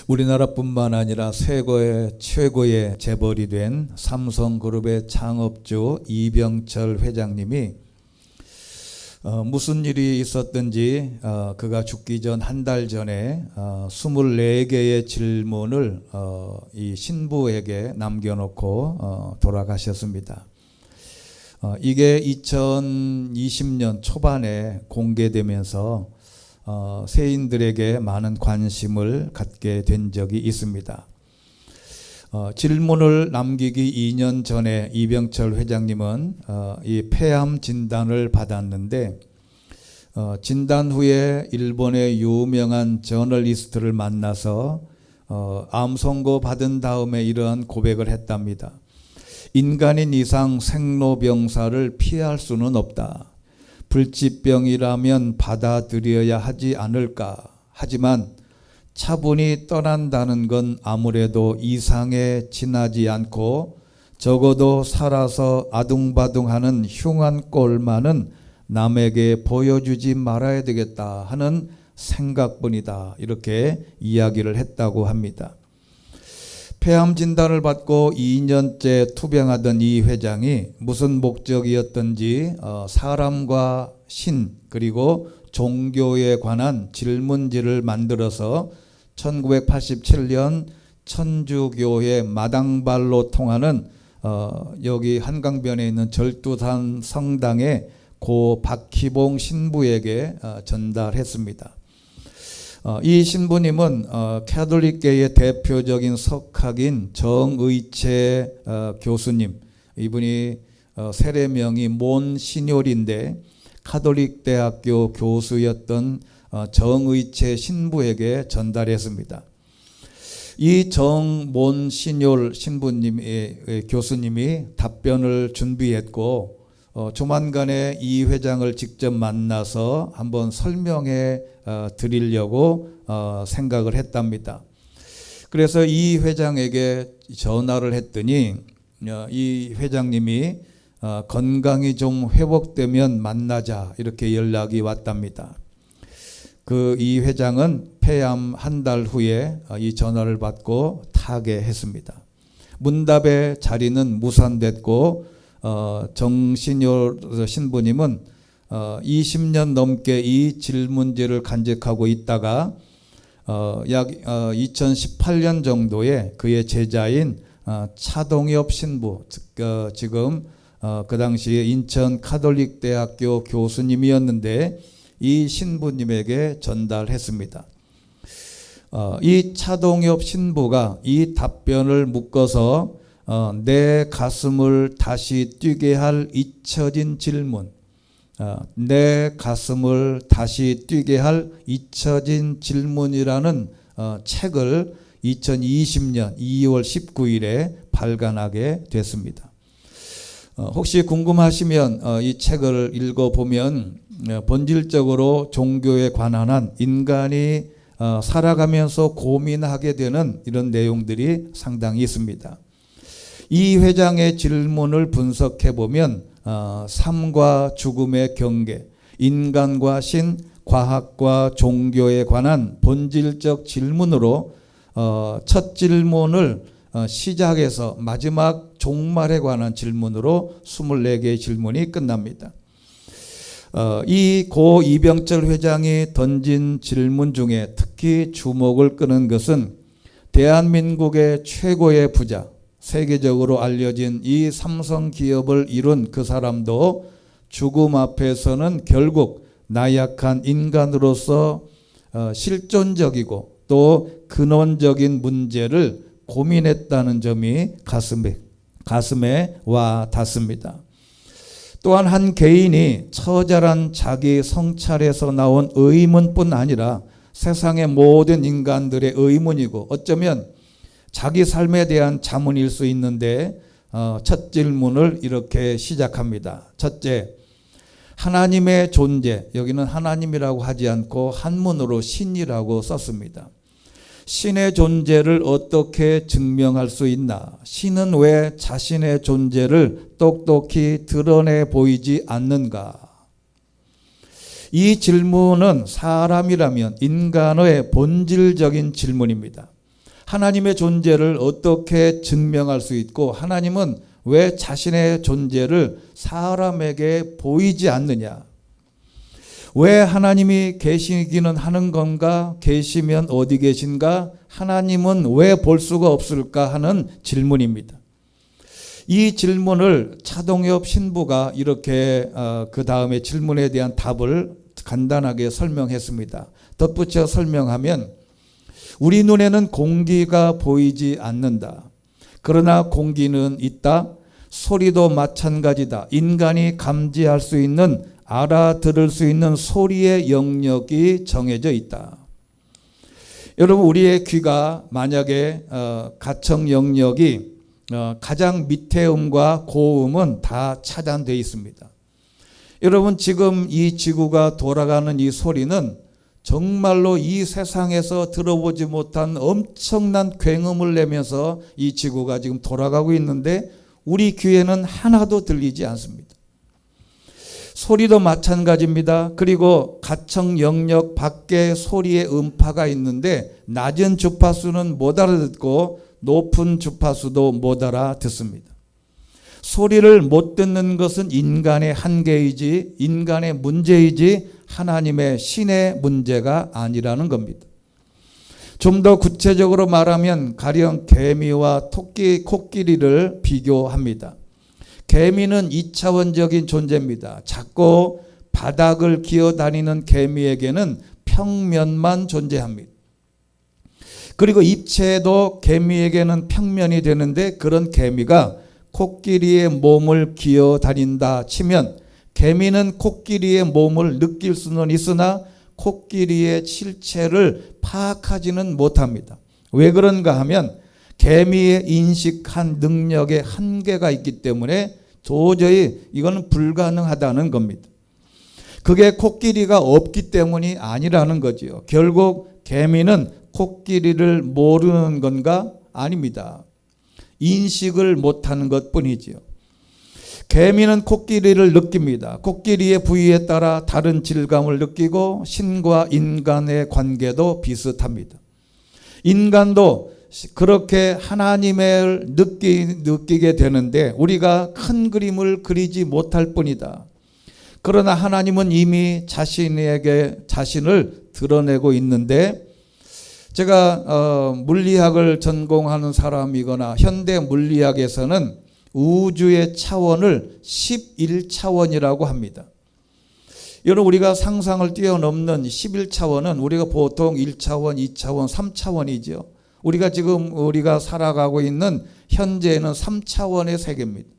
우리나라뿐만 아니라 세계의 최고의 재벌이 된 삼성그룹의 창업주 이병철 회장님이 무슨 일이 있었든지 그가 죽기 전 한 달 전에 24개의 질문을 이 신부에게 남겨놓고 돌아가셨습니다. 이게 2020년 초반에 공개되면서 세인들에게 많은 관심을 갖게 된 적이 있습니다. 질문을 남기기 2년 전에 이병철 회장님은 이 폐암 진단을 받았는데 진단 후에 일본의 유명한 저널리스트를 만나서 암 선고 받은 다음에 이러한 고백을 했답니다. 인간인 이상 생로병사를 피할 수는 없다. 불치병이라면 받아들여야 하지 않을까. 하지만 차분히 떠난다는 건 아무래도 이상에 지나지 않고 적어도 살아서 아둥바둥하는 흉한 꼴만은 남에게 보여주지 말아야 되겠다 하는 생각뿐이다. 이렇게 이야기를 했다고 합니다. 폐암 진단을 받고 2년째 투병하던 이 회장이 무슨 목적이었던지 사람과 신 그리고 종교에 관한 질문지를 만들어서 1987년 천주교의 마당발로 통하는 여기 한강변에 있는 절두산 성당의 고 박희봉 신부에게 전달했습니다. 이 신부님은 캐톨릭계의 대표적인 석학인 정의채 교수님, 이분이 세례명이 몬시뇨르인데 카톨릭 대학교 교수였던 정의채 신부에게 전달했습니다. 이 몬시뇨르 신부님의 교수님이 답변을 준비했고 조만간에 이 회장을 직접 만나서 한번 설명해 드리려고 생각을 했답니다. 그래서 이 회장에게 전화를 했더니 이 회장님이 건강이 좀 회복되면 만나자 이렇게 연락이 왔답니다. 이 회장은 폐암 한 달 후에 이 전화를 받고 타계했습니다. 문답의 자리는 무산됐고 정신효 신부님은 20년 넘게 이 질문지를 간직하고 있다가 약 2018년 정도에 그의 제자인 차동엽 신부, 지금 그 당시에 인천 카톨릭 대학교 교수님이었는데 이 신부님에게 전달했습니다. 이 차동엽 신부가 이 답변을 묶어서 내 가슴을 다시 뛰게 할 잊혀진 질문, 내 가슴을 다시 뛰게 할 잊혀진 질문이라는 책을 2020년 2월 19일에 발간하게 됐습니다. 혹시 궁금하시면 이 책을 읽어보면 본질적으로 종교에 관한 한 인간이 살아가면서 고민하게 되는 이런 내용들이 상당히 있습니다. 이 회장의 질문을 분석해 보면 삶과 죽음의 경계, 인간과 신, 과학과 종교에 관한 본질적 질문으로 첫 질문을 시작해서 마지막 종말에 관한 질문으로 24개의 질문이 끝납니다. 이 고 이병철 회장이 던진 질문 중에 특히 주목을 끄는 것은 대한민국의 최고의 부자, 세계적으로 알려진 이 삼성 기업을 이룬 그 사람도 죽음 앞에서는 결국 나약한 인간으로서 실존적이고 또 근원적인 문제를 고민했다는 점이 가슴에 와 닿습니다. 또한 한 개인이 처절한 자기 성찰에서 나온 의문뿐 아니라 세상의 모든 인간들의 의문이고 어쩌면 자기 삶에 대한 자문일 수 있는데 첫 질문을 이렇게 시작합니다. 첫째, 하나님의 존재, 여기는 하나님이라고 하지 않고 한문으로 신이라고 썼습니다. 신의 존재를 어떻게 증명할 수 있나? 신은 왜 자신의 존재를 똑똑히 드러내 보이지 않는가? 이 질문은 사람이라면 인간의 본질적인 질문입니다. 하나님의 존재를 어떻게 증명할 수 있고 하나님은 왜 자신의 존재를 사람에게 보이지 않느냐? 왜 하나님이 계시기는 하는 건가? 계시면 어디 계신가? 하나님은 왜 볼 수가 없을까? 하는 질문입니다. 이 질문을 차동엽 신부가 이렇게 그 다음에 질문에 대한 답을 간단하게 설명했습니다. 덧붙여 설명하면 우리 눈에는 공기가 보이지 않는다. 그러나 공기는 있다. 소리도 마찬가지다. 인간이 감지할 수 있는, 알아들을 수 있는 소리의 영역이 정해져 있다. 여러분, 우리의 귀가 만약에 가청 영역이 가장 밑에 음과 고음은 다 차단되어 있습니다. 여러분, 지금 이 지구가 돌아가는 이 소리는 정말로 이 세상에서 들어보지 못한 엄청난 굉음을 내면서 이 지구가 지금 돌아가고 있는데 우리 귀에는 하나도 들리지 않습니다. 소리도 마찬가지입니다. 그리고 가청 영역 밖에 소리의 음파가 있는데 낮은 주파수는 못 알아듣고 높은 주파수도 못 알아듣습니다. 소리를 못 듣는 것은 인간의 한계이지, 인간의 문제이지 하나님의 신의 문제가 아니라는 겁니다. 좀 더 구체적으로 말하면 가령 개미와 토끼, 코끼리를 비교합니다. 개미는 2차원적인 존재입니다. 작고 바닥을 기어다니는 개미에게는 평면만 존재합니다. 그리고 입체도 개미에게는 평면이 되는데 그런 개미가 코끼리의 몸을 기어다닌다 치면 개미는 코끼리의 몸을 느낄 수는 있으나 코끼리의 실체를 파악하지는 못합니다. 왜 그런가 하면 개미의 인식한 능력에 한계가 있기 때문에 도저히 이거는 불가능하다는 겁니다. 그게 코끼리가 없기 때문이 아니라는 거지요. 결국 개미는 코끼리를 모르는 건가? 아닙니다. 인식을 못하는 것뿐이지요. 개미는 코끼리를 느낍니다. 코끼리의 부위에 따라 다른 질감을 느끼고 신과 인간의 관계도 비슷합니다. 인간도 그렇게 하나님을 느끼게 되는데 우리가 큰 그림을 그리지 못할 뿐이다. 그러나 하나님은 이미 자신에게 자신을 드러내고 있는데 제가 물리학을 전공하는 사람이거나 현대 물리학에서는 우주의 차원을 11차원이라고 합니다. 여러분, 우리가 상상을 뛰어넘는 11차원은 우리가 보통 1차원, 2차원, 3차원이죠. 우리가 살아가고 있는 현재는 3차원의 세계입니다.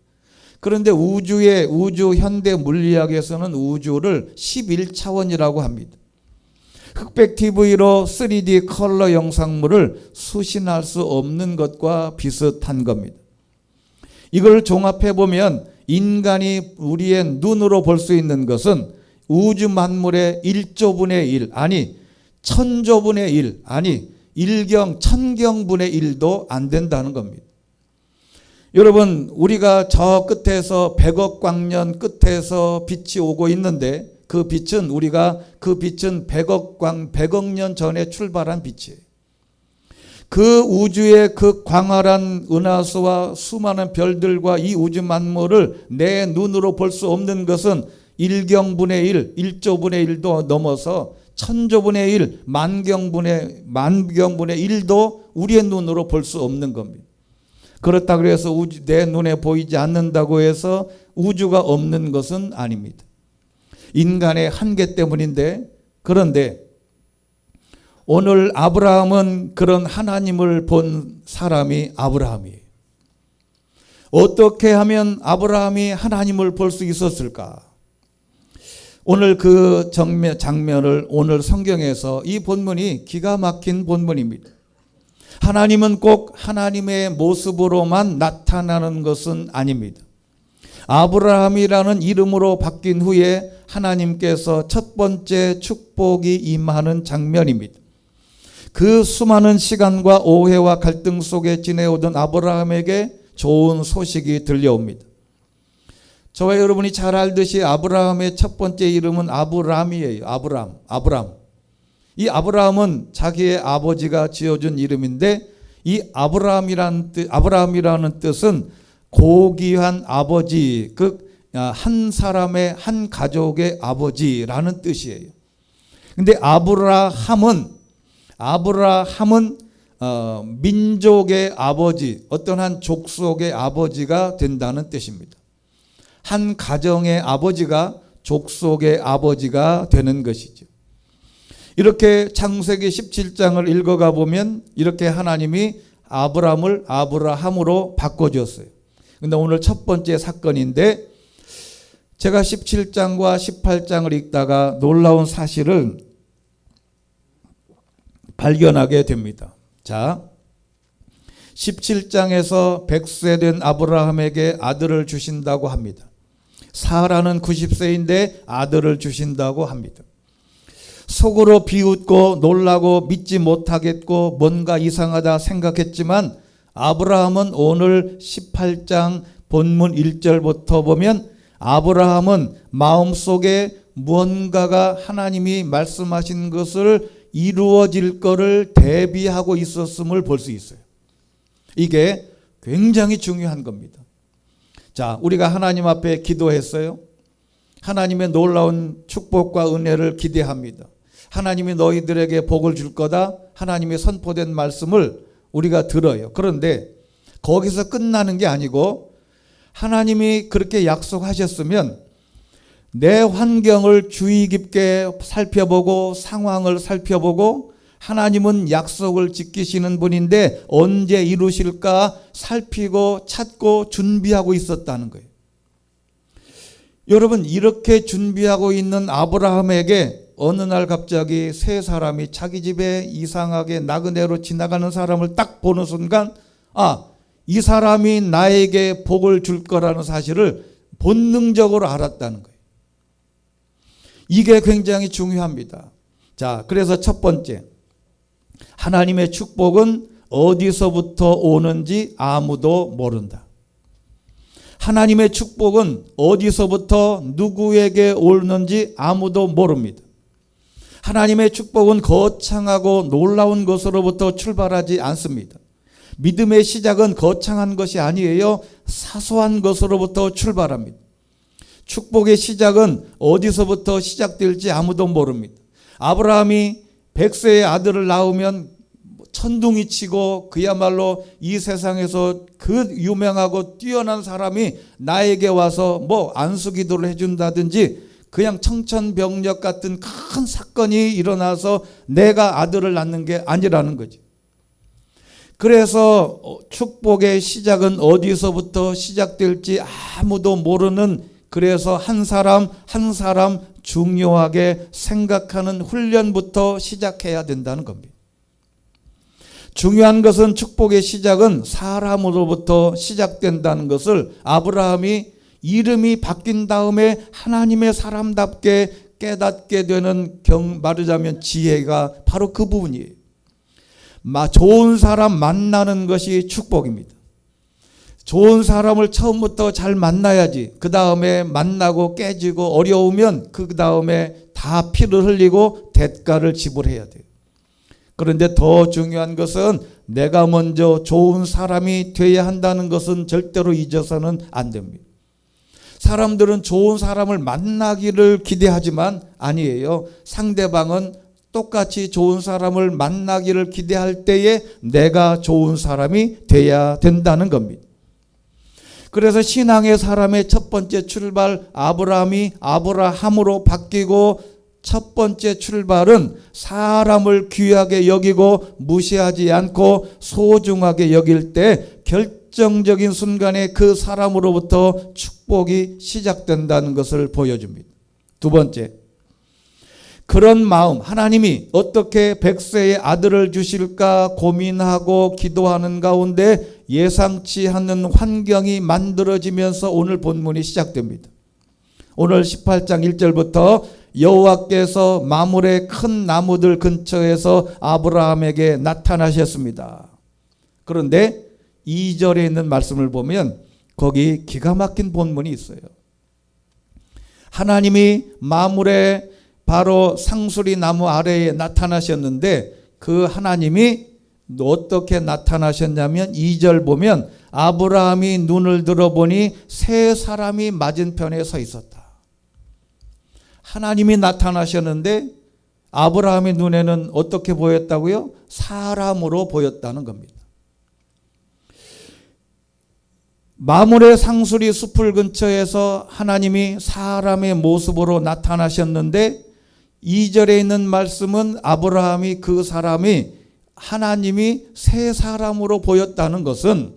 그런데 우주 현대 물리학에서는 우주를 11차원이라고 합니다. 흑백 TV로 3D 컬러 영상물을 수신할 수 없는 것과 비슷한 겁니다. 이걸 종합해 보면 인간이 우리의 눈으로 볼 수 있는 것은 우주 만물의 1조분의 1, 아니 천조분의 1, 아니 천경분의 1도 안 된다는 겁니다. 여러분, 우리가 저 끝에서 100억 광년 끝에서 빛이 오고 있는데 그 빛은 100억 년 전에 출발한 빛이에요. 그 우주의 그 광활한 은하수와 수많은 별들과 이 우주 만물을 내 눈으로 볼 수 없는 것은 1경분의 1, 1조분의 1도 넘어서 천조분의 1, 만경분의 1도 우리의 눈으로 볼 수 없는 겁니다. 그렇다고 해서 내 눈에 보이지 않는다고 해서 우주가 없는 것은 아닙니다. 인간의 한계 때문인데, 그런데 오늘 아브라함은 그런 하나님을 본 사람이 아브라함이에요. 어떻게 하면 아브라함이 하나님을 볼 수 있었을까? 오늘 그 장면을 오늘 성경에서 이 본문이 기가 막힌 본문입니다. 하나님은 꼭 하나님의 모습으로만 나타나는 것은 아닙니다. 아브라함이라는 이름으로 바뀐 후에 하나님께서 첫 번째 축복이 임하는 장면입니다. 그 수많은 시간과 오해와 갈등 속에 지내오던 아브라함에게 좋은 소식이 들려옵니다. 저와 여러분이 잘 알듯이 아브라함의 첫 번째 이름은 아브람이에요. 아브람. 이 아브라함은 자기의 아버지가 지어준 이름인데 이 아브라함이라는 뜻은 고귀한 아버지, 한 사람의 한 가족의 아버지라는 뜻이에요. 근데 아브라함은 민족의 아버지, 어떤 한 족속의 아버지가 된다는 뜻입니다. 한 가정의 아버지가 족속의 아버지가 되는 것이죠. 이렇게 창세기 17장을 읽어가 보면 이렇게 하나님이 아브람을 아브라함으로 바꿔줬어요. 근데 오늘 첫 번째 사건인데, 제가 17장과 18장을 읽다가 놀라운 사실을 발견하게 됩니다. 자, 17장에서 100세 된 아브라함에게 아들을 주신다고 합니다. 사라는 90세인데 아들을 주신다고 합니다. 속으로 비웃고 놀라고 믿지 못하겠고 뭔가 이상하다 생각했지만, 아브라함은 오늘 18장 본문 1절부터 보면 아브라함은 마음속에 무언가가 하나님이 말씀하신 것을 이루어질 것을 대비하고 있었음을 볼 수 있어요. 이게 굉장히 중요한 겁니다. 자, 우리가 하나님 앞에 기도했어요. 하나님의 놀라운 축복과 은혜를 기대합니다. 하나님이 너희들에게 복을 줄 거다. 하나님의 선포된 말씀을 우리가 들어요. 그런데 거기서 끝나는 게 아니고, 하나님이 그렇게 약속하셨으면 내 환경을 주의 깊게 살펴보고 상황을 살펴보고, 하나님은 약속을 지키시는 분인데 언제 이루실까 살피고 찾고 준비하고 있었다는 거예요. 여러분, 이렇게 준비하고 있는 아브라함에게 어느 날 갑자기 세 사람이 자기 집에 이상하게 나그네로 지나가는 사람을 딱 보는 순간, 이 사람이 나에게 복을 줄 거라는 사실을 본능적으로 알았다는 거예요. 이게 굉장히 중요합니다. 자, 그래서 첫 번째, 하나님의 축복은 어디서부터 오는지 아무도 모른다. 하나님의 축복은 어디서부터 누구에게 오는지 아무도 모릅니다. 하나님의 축복은 거창하고 놀라운 것으로부터 출발하지 않습니다. 믿음의 시작은 거창한 것이 아니에요. 사소한 것으로부터 출발합니다. 축복의 시작은 어디서부터 시작될지 아무도 모릅니다. 아브라함이 100세의 아들을 낳으면 천둥이 치고 그야말로 이 세상에서 그 유명하고 뛰어난 사람이 나에게 와서 안수기도를 해준다든지 그냥 청천벽력 같은 큰 사건이 일어나서 내가 아들을 낳는 게 아니라는 거지. 그래서 축복의 시작은 어디서부터 시작될지 아무도 모르는, 그래서 한 사람 한 사람 중요하게 생각하는 훈련부터 시작해야 된다는 겁니다. 중요한 것은 축복의 시작은 사람으로부터 시작된다는 것을 아브라함이 이름이 바뀐 다음에 하나님의 사람답게 깨닫게 되는, 말하자면 지혜가 바로 그 부분이에요. 좋은 사람 만나는 것이 축복입니다. 좋은 사람을 처음부터 잘 만나야지. 그 다음에 만나고 깨지고 어려우면 그 다음에 다 피를 흘리고 대가를 지불해야 돼요. 그런데 더 중요한 것은 내가 먼저 좋은 사람이 되어야 한다는 것은 절대로 잊어서는 안 됩니다. 사람들은 좋은 사람을 만나기를 기대하지만 아니에요. 상대방은 똑같이 좋은 사람을 만나기를 기대할 때에 내가 좋은 사람이 돼야 된다는 겁니다. 그래서 신앙의 사람의 첫 번째 출발, 아브라함이 아브라함으로 바뀌고, 첫 번째 출발은 사람을 귀하게 여기고 무시하지 않고 소중하게 여길 때 결정적인 순간에 그 사람으로부터 축복이 시작된다는 것을 보여줍니다. 두 번째, 그런 마음, 하나님이 어떻게 100세의 아들을 주실까 고민하고 기도하는 가운데 예상치 않는 환경이 만들어지면서 오늘 본문이 시작됩니다. 오늘 18장 1절부터 여호와께서 마물의 큰 나무들 근처에서 아브라함에게 나타나셨습니다. 그런데 2절에 있는 말씀을 보면 거기 기가 막힌 본문이 있어요. 하나님이 마물의 바로 상수리 나무 아래에 나타나셨는데 그 하나님이 어떻게 나타나셨냐면 2절 보면 아브라함이 눈을 들어보니 세 사람이 맞은편에 서 있었다. 하나님이 나타나셨는데 아브라함의 눈에는 어떻게 보였다고요? 사람으로 보였다는 겁니다. 마므레 상수리 숲을 근처에서 하나님이 사람의 모습으로 나타나셨는데 2절에 있는 말씀은 아브라함이 그 사람이 하나님이 세 사람으로 보였다는 것은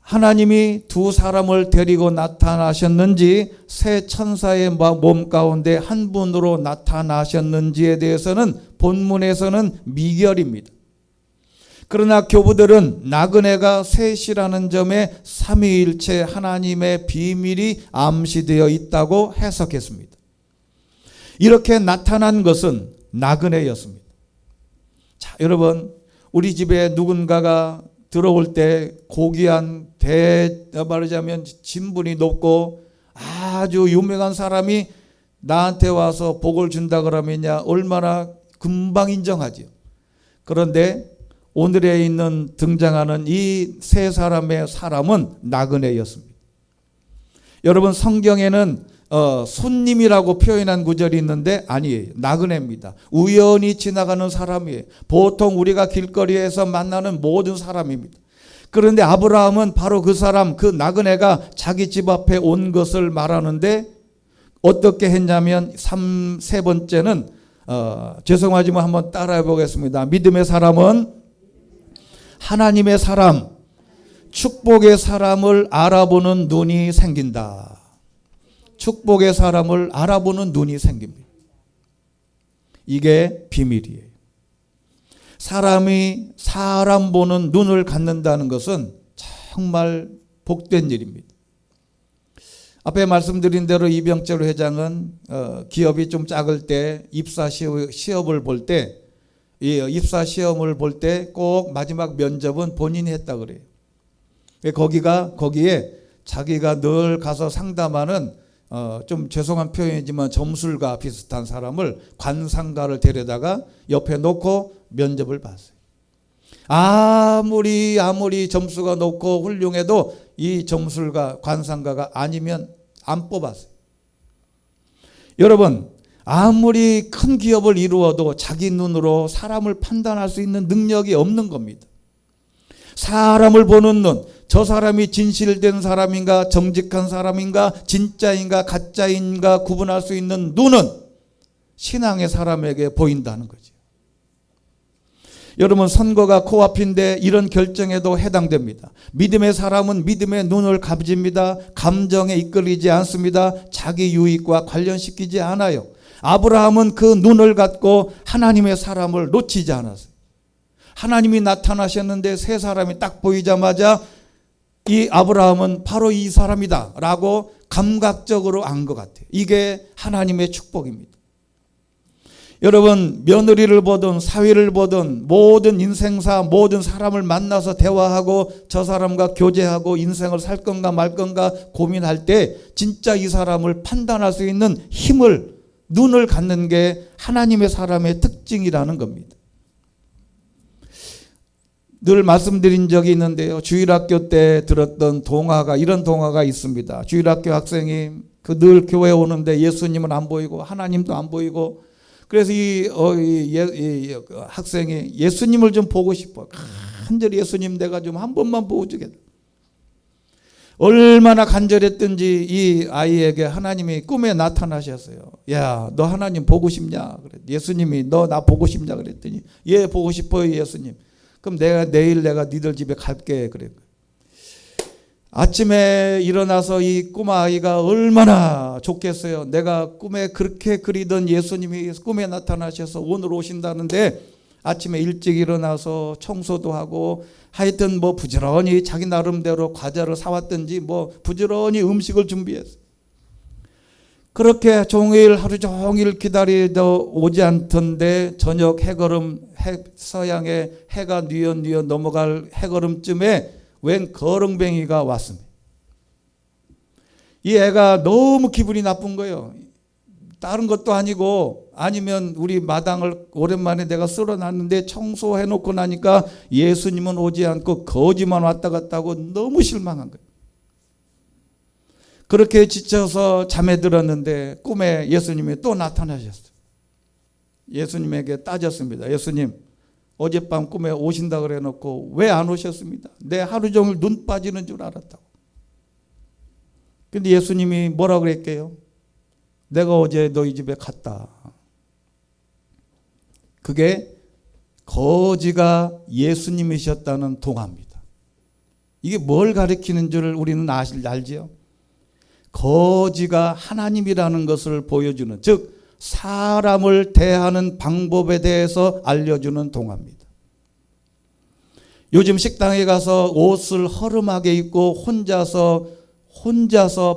하나님이 두 사람을 데리고 나타나셨는지 세 천사의 몸 가운데 한 분으로 나타나셨는지에 대해서는 본문에서는 미결입니다. 그러나 교부들은 나그네가 셋이라는 점에 삼위일체 하나님의 비밀이 암시되어 있다고 해석했습니다. 이렇게 나타난 것은 나그네였습니다. 자, 여러분, 우리 집에 누군가가 들어올 때 고귀한 말하자면 진분이 높고 아주 유명한 사람이 나한테 와서 복을 준다 그러면야 얼마나 금방 인정하죠. 그런데 오늘에 있는 등장하는 이 세 사람의 사람은 나그네였습니다. 여러분, 성경에는 손님이라고 표현한 구절이 있는데 아니에요. 나그네입니다. 우연히 지나가는 사람이에요. 보통 우리가 길거리에서 만나는 모든 사람입니다. 그런데 아브라함은 바로 그 사람, 그 나그네가 자기 집 앞에 온 것을 말하는데 어떻게 했냐면 세 번째는 죄송하지만 한번 따라해 보겠습니다. 믿음의 사람은 하나님의 사람, 축복의 사람을 알아보는 눈이 생긴다. 축복의 사람을 알아보는 눈이 생깁니다. 이게 비밀이에요. 사람이 사람 보는 눈을 갖는다는 것은 정말 복된 일입니다. 앞에 말씀드린 대로 이병철 회장은 기업이 좀 작을 때 입사 시험을 볼 때 입사 시험을 볼 때 꼭 마지막 면접은 본인이 했다 그래요. 거기에 자기가 늘 가서 상담하는 좀 죄송한 표현이지만 점술가 비슷한 사람을 관상가를 데려다가 옆에 놓고 면접을 봤어요. 아무리 점수가 높고 훌륭해도 이 점술가 관상가가 아니면 안 뽑았어요. 여러분, 아무리 큰 기업을 이루어도 자기 눈으로 사람을 판단할 수 있는 능력이 없는 겁니다. 사람을 보는 눈, 저 사람이 진실된 사람인가, 정직한 사람인가, 진짜인가, 가짜인가 구분할 수 있는 눈은 신앙의 사람에게 보인다는 거죠. 여러분, 선거가 코앞인데 이런 결정에도 해당됩니다. 믿음의 사람은 믿음의 눈을 가집니다. 감정에 이끌리지 않습니다. 자기 유익과 관련시키지 않아요. 아브라함은 그 눈을 갖고 하나님의 사람을 놓치지 않았어요. 하나님이 나타나셨는데 세 사람이 딱 보이자마자 이 아브라함은 바로 이 사람이다 라고 감각적으로 안 것 같아요. 이게 하나님의 축복입니다. 여러분, 며느리를 보든 사위를 보든 모든 인생사 모든 사람을 만나서 대화하고 저 사람과 교제하고 인생을 살 건가 말 건가 고민할 때 진짜 이 사람을 판단할 수 있는 힘을, 눈을 갖는 게 하나님의 사람의 특징이라는 겁니다. 늘 말씀드린 적이 있는데요. 주일학교 때 들었던 동화가, 이런 동화가 있습니다. 주일학교 학생이 늘 교회 오는데 예수님은 안 보이고 하나님도 안 보이고, 그래서 이 학생이 예수님을 좀 보고 싶어. 간절히 예수님 내가 좀 한 번만 보고 주겠다. 얼마나 간절했든지 이 아이에게 하나님이 꿈에 나타나셨어요. 야, 너 하나님 보고 싶냐? 그래. 예수님이 너 나 보고 싶냐? 그랬더니 예, 보고 싶어요, 예수님. 그럼 내일 내가 니들 집에 갈게. 그래. 아침에 일어나서 이 꼬마 아이가 얼마나 좋겠어요. 내가 꿈에 그렇게 그리던 예수님이 꿈에 나타나셔서 오늘 오신다는데 아침에 일찍 일어나서 청소도 하고 하여튼 뭐 부지런히 자기 나름대로 과자를 사왔든지 뭐 부지런히 음식을 준비했어요. 그렇게 하루 종일 기다리도 오지 않던데 저녁 서양의 해가 뉘엿뉘엿 넘어갈 해걸음쯤에 웬 거렁뱅이가 왔습니다. 이 애가 너무 기분이 나쁜 거예요. 다른 것도 아니고, 아니면 우리 마당을 오랜만에 내가 쓸어놨는데 청소해놓고 나니까 예수님은 오지 않고 거지만 왔다 갔다 하고 너무 실망한 거예요. 그렇게 지쳐서 잠에 들었는데 꿈에 예수님이 또 나타나셨어요. 예수님에게 따졌습니다. 예수님, 어젯밤 꿈에 오신다 그래 놓고 왜 안 오셨습니다? 내 하루 종일 눈 빠지는 줄 알았다고. 근데 예수님이 뭐라 그랬게요? 내가 어제 너희 집에 갔다. 그게 거지가 예수님이셨다는 동화입니다. 이게 뭘 가리키는 줄 우리는 알지요? 거지가 하나님이라는 것을 보여주는, 즉 사람을 대하는 방법에 대해서 알려주는 동화입니다. 요즘 식당에 가서 옷을 허름하게 입고 혼자서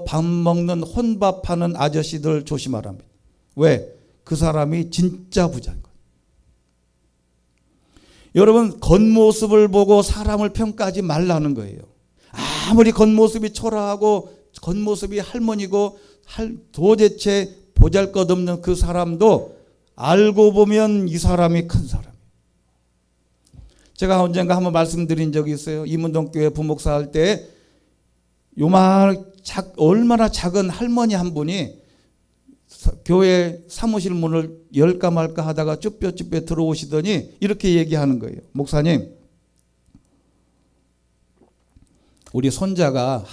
밥 먹는 혼밥하는 아저씨들 조심하랍니다. 왜? 그 사람이 진짜 부자인 거예요. 여러분, 겉모습을 보고 사람을 평가하지 말라는 거예요. 아무리 겉모습이 초라하고 겉모습이 할머니고 도대체 보잘것없는 그 사람도 알고 보면 이 사람이 큰 사람이에요. 제가 언젠가 한번 말씀드린 적이 있어요. 이문동교회 부목사 할 때 얼마나 작은 할머니 한 분이 교회 사무실 문을 열까 말까 하다가 쭈뼛쭈뼛 들어오시더니 이렇게 얘기하는 거예요. 목사님, 우리 손자가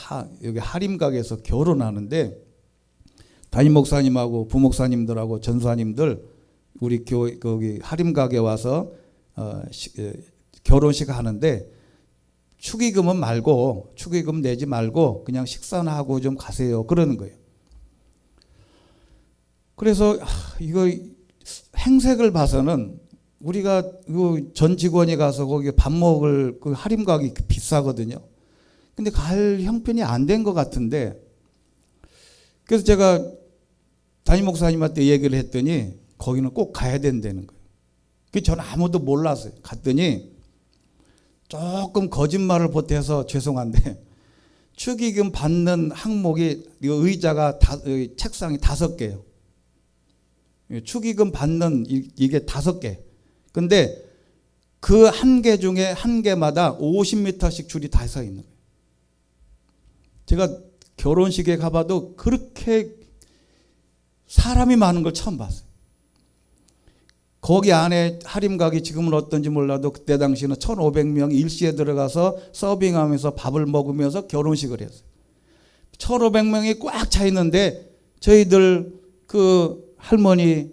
여기 하림각에서 결혼하는데 담임 목사님하고 부목사님들하고 전사님들 우리 교회 거기 하림각에 와서 결혼식 하는데 축의금은 말고, 축의금 내지 말고 그냥 식사나 하고 좀 가세요. 그러는 거예요. 그래서 이거 행색을 봐서는 우리가 전 직원이 가서 거기 밥 먹을 그 하림각이 비싸거든요. 근데 갈 형편이 안 된 것 같은데, 그래서 제가 담임 목사님한테 얘기를 했더니 거기는 꼭 가야 된다는 거예요. 그 저는 아무도 몰랐어요. 갔더니 조금 거짓말을 보태서 죄송한데 축의금 받는 항목이 의자가 책상이 5개예요. 축의금 받는 이게 5개. 근데 그 한 개 중에 한 개마다 50m씩 줄이 다 서 있는 거예요. 제가 결혼식에 가봐도 그렇게 사람이 많은 걸 처음 봤어요. 거기 안에 하림각이 지금은 어떤지 몰라도 그때 당시는 1,500명이 일시에 들어가서 서빙하면서 밥을 먹으면서 결혼식을 했어요. 1,500명이 꽉 차 있는데 저희들 그 할머니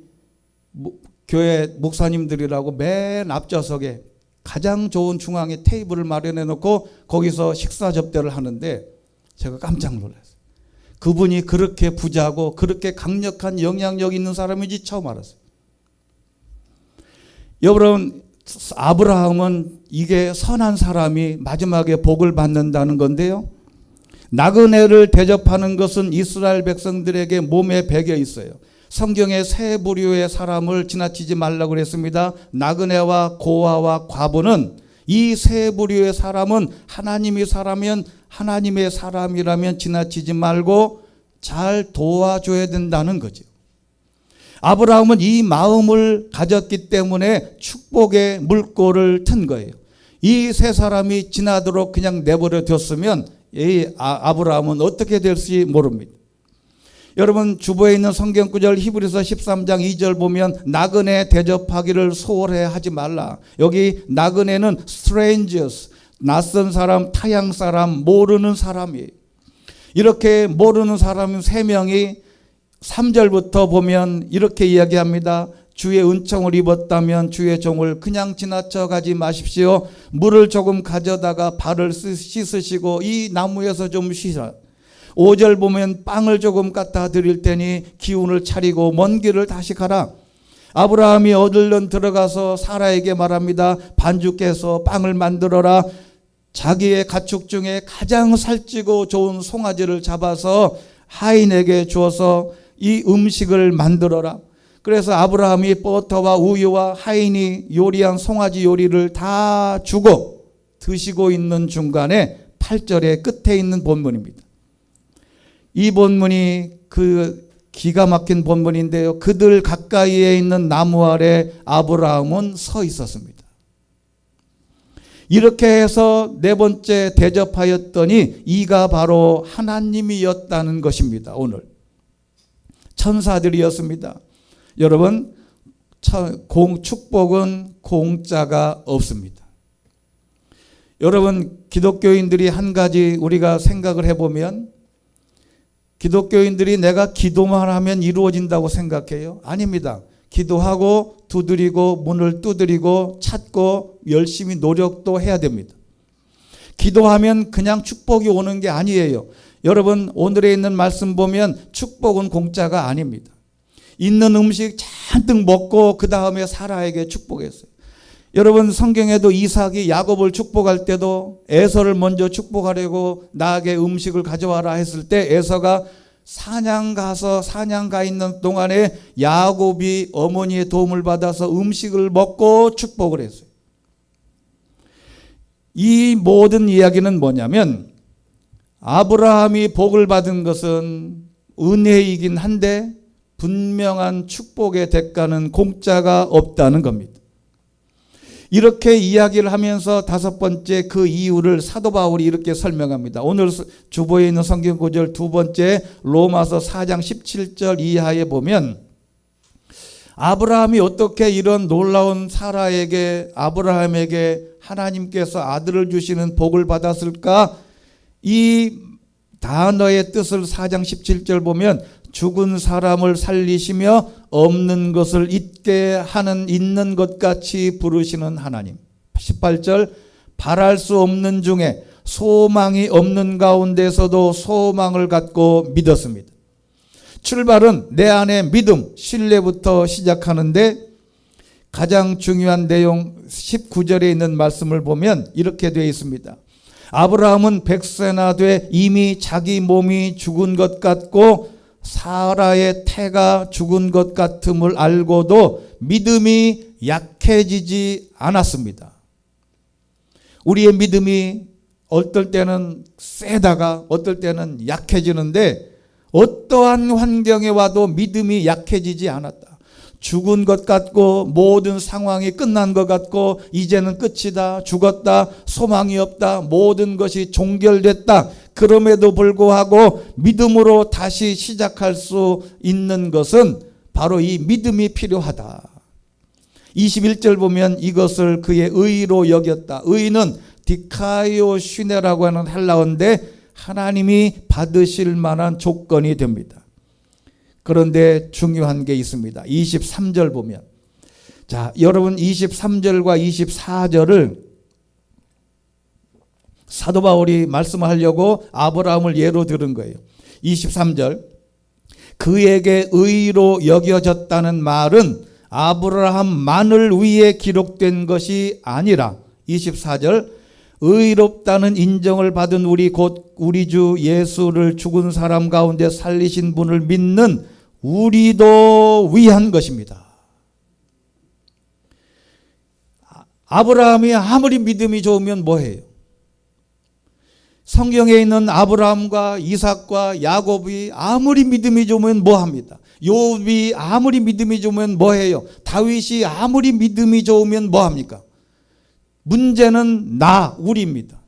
교회 목사님들이라고 맨 앞좌석에 가장 좋은 중앙에 테이블을 마련해 놓고 거기서 식사 접대를 하는데 제가 깜짝 놀랐어요. 그분이 그렇게 부자고 그렇게 강력한 영향력 있는 사람인지 처음 알았어요. 여러분, 아브라함은 이게 선한 사람이 마지막에 복을 받는다는 건데요. 나그네를 대접하는 것은 이스라엘 백성들에게 몸에 배겨 있어요. 성경에 세 부류의 사람을 지나치지 말라고 그랬습니다. 나그네와 고아와 과부는, 이 세 부류의 사람은 하나님의 사람이라면 지나치지 말고 잘 도와줘야 된다는 거죠. 아브라함은 이 마음을 가졌기 때문에 축복의 물꼬를 튼 거예요. 이 세 사람이 지나도록 그냥 내버려 뒀으면 이 아브라함은 어떻게 될지 모릅니다. 여러분, 주보에 있는 성경 구절 히브리서 13장 2절 보면 나그네 대접하기를 소홀해 하지 말라. 여기 나그네는 strangers, 낯선 사람, 타양 사람, 모르는 사람이에요. 이렇게 모르는 사람 3명이 3절부터 보면 이렇게 이야기합니다. 주의 은총을 입었다면 주의 종을 그냥 지나쳐 가지 마십시오. 물을 조금 가져다가 발을 씻으시고 이 나무에서 좀 쉬라. 5절 보면 빵을 조금 갖다 드릴 테니 기운을 차리고 먼 길을 다시 가라. 아브라함이 얼른 들어가서 사라에게 말합니다. 반죽해서 빵을 만들어라. 자기의 가축 중에 가장 살찌고 좋은 송아지를 잡아서 하인에게 주어서 이 음식을 만들어라. 그래서 아브라함이 버터와 우유와 하인이 요리한 송아지 요리를 다 주고 드시고 있는 중간에 8절의 끝에 있는 본문입니다. 이 본문이 그 기가 막힌 본문인데요. 그들 가까이에 있는 나무 아래 아브라함은 서 있었습니다. 이렇게 해서 네 번째 대접하였더니 이가 바로 하나님이었다는 것입니다. 오늘 천사들이었습니다. 여러분, 축복은 공짜가 없습니다. 여러분, 기독교인들이 한 가지 우리가 생각을 해보면, 기독교인들이 내가 기도만 하면 이루어진다고 생각해요? 아닙니다. 기도하고 두드리고 문을 두드리고 찾고 열심히 노력도 해야 됩니다. 기도하면 그냥 축복이 오는 게 아니에요. 여러분, 오늘에 있는 말씀 보면 축복은 공짜가 아닙니다. 있는 음식 잔뜩 먹고 그 다음에 사라에게 축복했어요. 여러분, 성경에도 이삭이 야곱을 축복할 때도 에서를 먼저 축복하려고 나에게 음식을 가져와라 했을 때 에서가 사냥 가 있는 동안에 야곱이 어머니의 도움을 받아서 음식을 먹고 축복을 했어요. 이 모든 이야기는 뭐냐면 아브라함이 복을 받은 것은 은혜이긴 한데 분명한 축복의 대가는 공짜가 없다는 겁니다. 이렇게 이야기를 하면서 다섯 번째 그 이유를 사도 바울이 이렇게 설명합니다. 오늘 주보에 있는 성경 구절 두 번째 로마서 4장 17절 이하에 보면 아브라함이 어떻게 이런 놀라운 사라에게 아브라함에게 하나님께서 아들을 주시는 복을 받았을까? 이 단어의 뜻을 4장 17절 보면 죽은 사람을 살리시며 없는 것을 있게 하는 있는 것 같이 부르시는 하나님. 18절 바랄 수 없는 중에 소망이 없는 가운데서도 소망을 갖고 믿었습니다. 출발은 내 안에 믿음, 신뢰부터 시작하는데 가장 중요한 내용 19절에 있는 말씀을 보면 이렇게 되어 있습니다. 아브라함은 100세나 돼 이미 자기 몸이 죽은 것 같고 사라의 태가 죽은 것 같음을 알고도 믿음이 약해지지 않았습니다. 우리의 믿음이 어떨 때는 세다가 어떨 때는 약해지는데 어떠한 환경에 와도 믿음이 약해지지 않았다. 죽은 것 같고 모든 상황이 끝난 것 같고 이제는 끝이다, 죽었다, 소망이 없다, 모든 것이 종결됐다. 그럼에도 불구하고 믿음으로 다시 시작할 수 있는 것은 바로 이 믿음이 필요하다. 21절 보면 이것을 그의 의로 여겼다. 의는 디카이오 슈네라고 하는 헬라어인데 하나님이 받으실 만한 조건이 됩니다. 그런데 중요한 게 있습니다. 23절 보면, 자, 여러분 23절과 24절을 사도 바울이 말씀하려고 아브라함을 예로 들은 거예요. 23절 그에게 의로 여겨졌다는 말은 아브라함만을 위해 기록된 것이 아니라 24절 의롭다는 인정을 받은 우리 곧 우리 주 예수를 죽은 사람 가운데 살리신 분을 믿는 우리도 위한 것입니다. 아브라함이 아무리 믿음이 좋으면 뭐해요? 성경에 있는 아브라함과 이삭과 야곱이 아무리 믿음이 좋으면 뭐합니다? 욥이 아무리 믿음이 좋으면 뭐해요? 다윗이 아무리 믿음이 좋으면 뭐합니까? 문제는 우리입니다.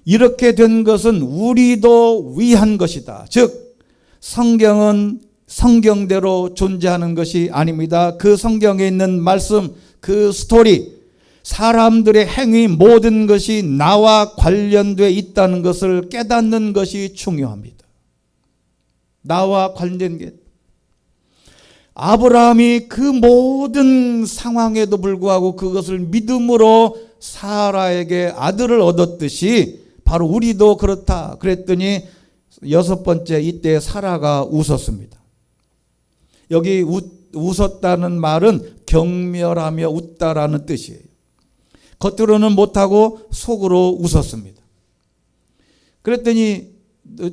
이렇게 된 것은 우리도 위한 것이다. 즉 성경은 성경대로 존재하는 것이 아닙니다. 그 성경에 있는 말씀, 그 스토리, 사람들의 행위 모든 것이 나와 관련되어 있다는 것을 깨닫는 것이 중요합니다. 나와 관련된 게 아브라함이 그 모든 상황에도 불구하고 그것을 믿음으로 사라에게 아들을 얻었듯이 바로 우리도 그렇다. 그랬더니 여섯 번째 이때 사라가 웃었습니다. 여기 웃었다는 말은 경멸하며 웃다라는 뜻이에요. 겉으로는 못하고 속으로 웃었습니다. 그랬더니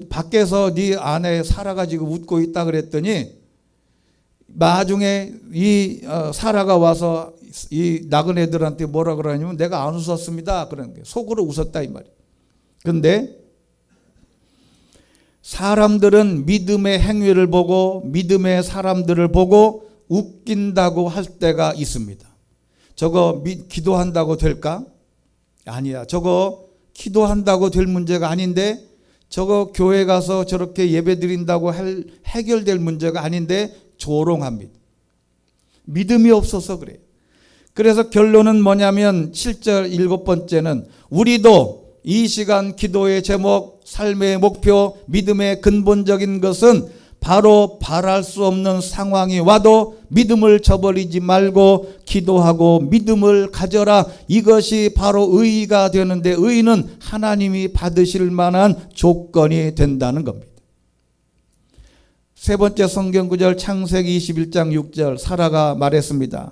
밖에서 네 아내 사라가 지금 웃고 있다 그랬더니 나중에 이 사라가 와서 이 나그네들한테 뭐라 그러냐면 내가 안 웃었습니다. 그런 게 속으로 웃었다 이 말이에요. 그런데 사람들은 믿음의 행위를 보고 믿음의 사람들을 보고 웃긴다고 할 때가 있습니다. 저거 기도한다고 될까? 아니야. 저거 기도한다고 될 문제가 아닌데, 저거 교회 가서 저렇게 예배 드린다고 해결될 문제가 아닌데 조롱합니다. 믿음이 없어서 그래요. 그래서 결론은 뭐냐면 7절 7번째는 우리도 이 시간 기도의 제목, 삶의 목표, 믿음의 근본적인 것은 바로 바랄 수 없는 상황이 와도 믿음을 저버리지 말고 기도하고 믿음을 가져라. 이것이 바로 의의가 되는데, 의의는 하나님이 받으실 만한 조건이 된다는 겁니다. 세 번째 성경 구절 창세기 21장 6절 사라가 말했습니다.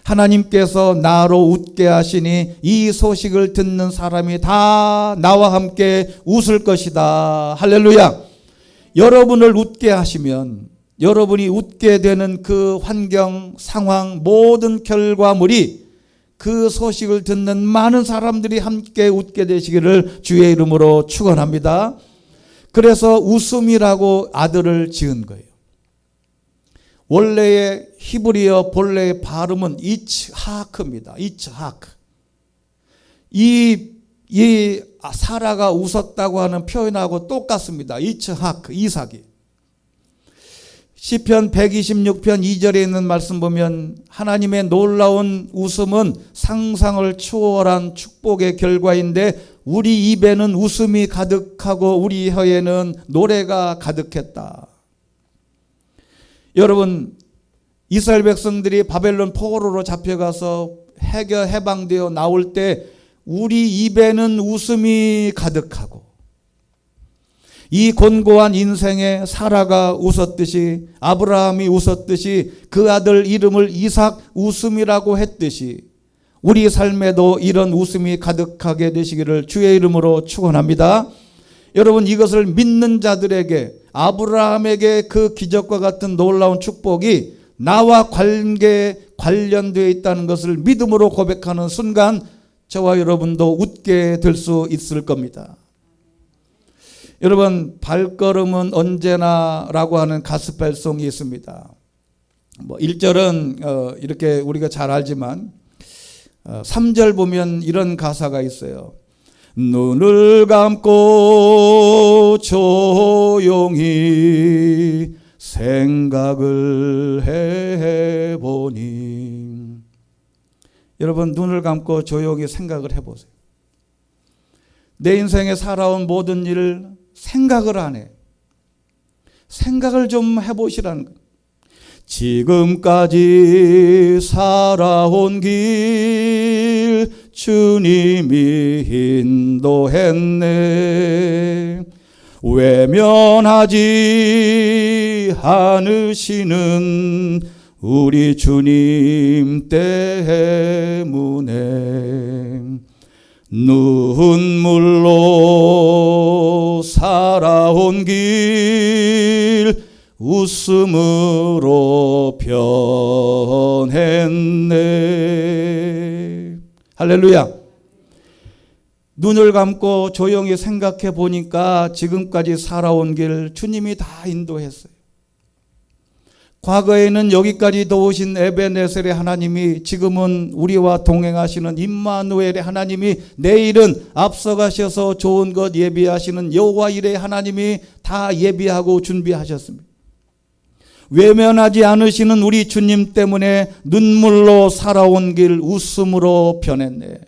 하나님께서 나로 웃게 하시니 이 소식을 듣는 사람이 다 나와 함께 웃을 것이다. 할렐루야. 여러분을 웃게 하시면 여러분이 웃게 되는 그 환경, 상황, 모든 결과물이 그 소식을 듣는 많은 사람들이 함께 웃게 되시기를 주의 이름으로 축원합니다. 그래서 웃음이라고 아들을 지은 거예요. 원래의 히브리어 본래의 발음은 이츠하크입니다. 이츠하크. 이 사라가 웃었다고 하는 표현하고 똑같습니다. 이츠하크, 이삭이. 시편 126편 2절에 있는 말씀 보면 하나님의 놀라운 웃음은 상상을 초월한 축복의 결과인데 우리 입에는 웃음이 가득하고 우리 혀에는 노래가 가득했다. 여러분, 이스라엘 백성들이 바벨론 포로로 잡혀가서 해방되어 나올 때 우리 입에는 웃음이 가득하고, 이 곤고한 인생에 사라가 웃었듯이, 아브라함이 웃었듯이, 그 아들 이름을 이삭 웃음이라고 했듯이 우리 삶에도 이런 웃음이 가득하게 되시기를 주의 이름으로 축원합니다. 여러분, 이것을 믿는 자들에게, 아브라함에게 그 기적과 같은 놀라운 축복이 나와 관련되어 있다는 것을 믿음으로 고백하는 순간 저와 여러분도 웃게 될 수 있을 겁니다. 여러분, 발걸음은 언제나라고 하는 가스펠송이 있습니다. 1절은 이렇게 우리가 잘 알지만 3절 보면 이런 가사가 있어요. 눈을 감고 조용히 생각을 해보니. 여러분, 눈을 감고 조용히 생각을 해보세요. 내 인생에 살아온 모든 일을 생각을 안 해. 생각을 좀 해보시라는 거예요. 지금까지 살아온 길 주님이 인도했네. 외면하지 않으시는 우리 주님 때문에 눈물로 살아온 길 웃음으로 변했네. 할렐루야. 눈을 감고 조용히 생각해 보니까 지금까지 살아온 길 주님이 다 인도했어요. 과거에는 여기까지 도우신 에베네셀의 하나님이, 지금은 우리와 동행하시는 임마누엘의 하나님이, 내일은 앞서가셔서 좋은 것 예비하시는 여호와 일의 하나님이 다 예비하고 준비하셨습니다. 외면하지 않으시는 우리 주님 때문에 눈물로 살아온 길 웃음으로 변했네.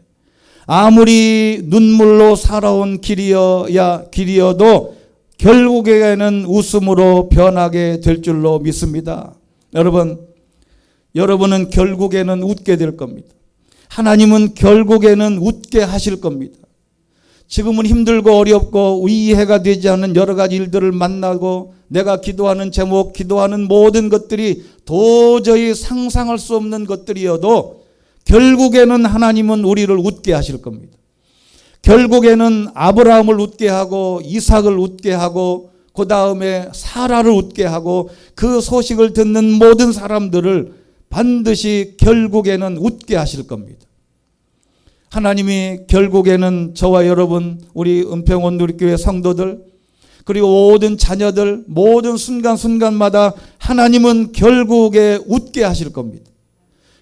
아무리 눈물로 살아온 길이어도 결국에는 웃음으로 변하게 될 줄로 믿습니다. 여러분은 결국에는 웃게 될 겁니다. 하나님은 결국에는 웃게 하실 겁니다. 지금은 힘들고 어렵고 이해가 되지 않는 여러 가지 일들을 만나고 내가 기도하는 제목, 기도하는 모든 것들이 도저히 상상할 수 없는 것들이어도 결국에는 하나님은 우리를 웃게 하실 겁니다. 결국에는 아브라함을 웃게 하고 이삭을 웃게 하고 그 다음에 사라를 웃게 하고 그 소식을 듣는 모든 사람들을 반드시 결국에는 웃게 하실 겁니다. 하나님이 결국에는 저와 여러분, 우리 은평 온누리교회 성도들, 그리고 모든 자녀들, 모든 순간순간마다 하나님은 결국에 웃게 하실 겁니다.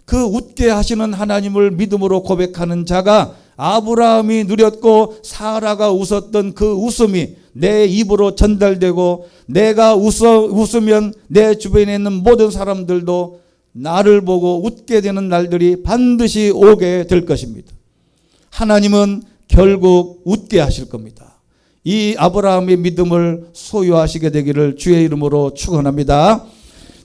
그 웃게 하시는 하나님을 믿음으로 고백하는 자가 아브라함이 누렸고 사라가 웃었던 그 웃음이 내 입으로 전달되고 내가 웃으면 내 주변에 있는 모든 사람들도 나를 보고 웃게 되는 날들이 반드시 오게 될 것입니다. 하나님은 결국 웃게 하실 겁니다. 이 아브라함의 믿음을 소유하시게 되기를 주의 이름으로 축원합니다.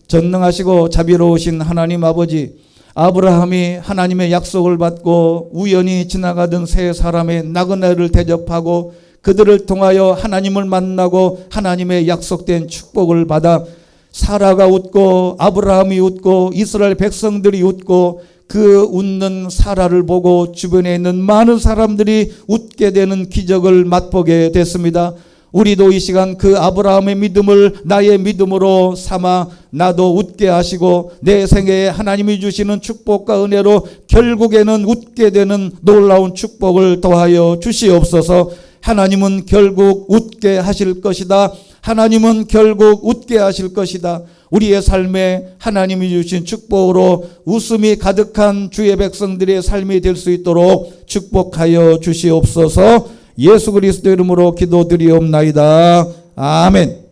전능하시고 자비로우신 하나님 아버지, 아브라함이 하나님의 약속을 받고 우연히 지나가던 세 사람의 나그네를 대접하고 그들을 통하여 하나님을 만나고 하나님의 약속된 축복을 받아 사라가 웃고 아브라함이 웃고 이스라엘 백성들이 웃고 그 웃는 사라를 보고 주변에 있는 많은 사람들이 웃게 되는 기적을 맛보게 됐습니다. 우리도 이 시간 그 아브라함의 믿음을 나의 믿음으로 삼아 나도 웃게 하시고 내 생애에 하나님이 주시는 축복과 은혜로 결국에는 웃게 되는 놀라운 축복을 더하여 주시옵소서. 하나님은 결국 웃게 하실 것이다. 하나님은 결국 웃게 하실 것이다. 우리의 삶에 하나님이 주신 축복으로 웃음이 가득한 주의 백성들의 삶이 될 수 있도록 축복하여 주시옵소서. 예수 그리스도 이름으로 기도드리옵나이다. 아멘.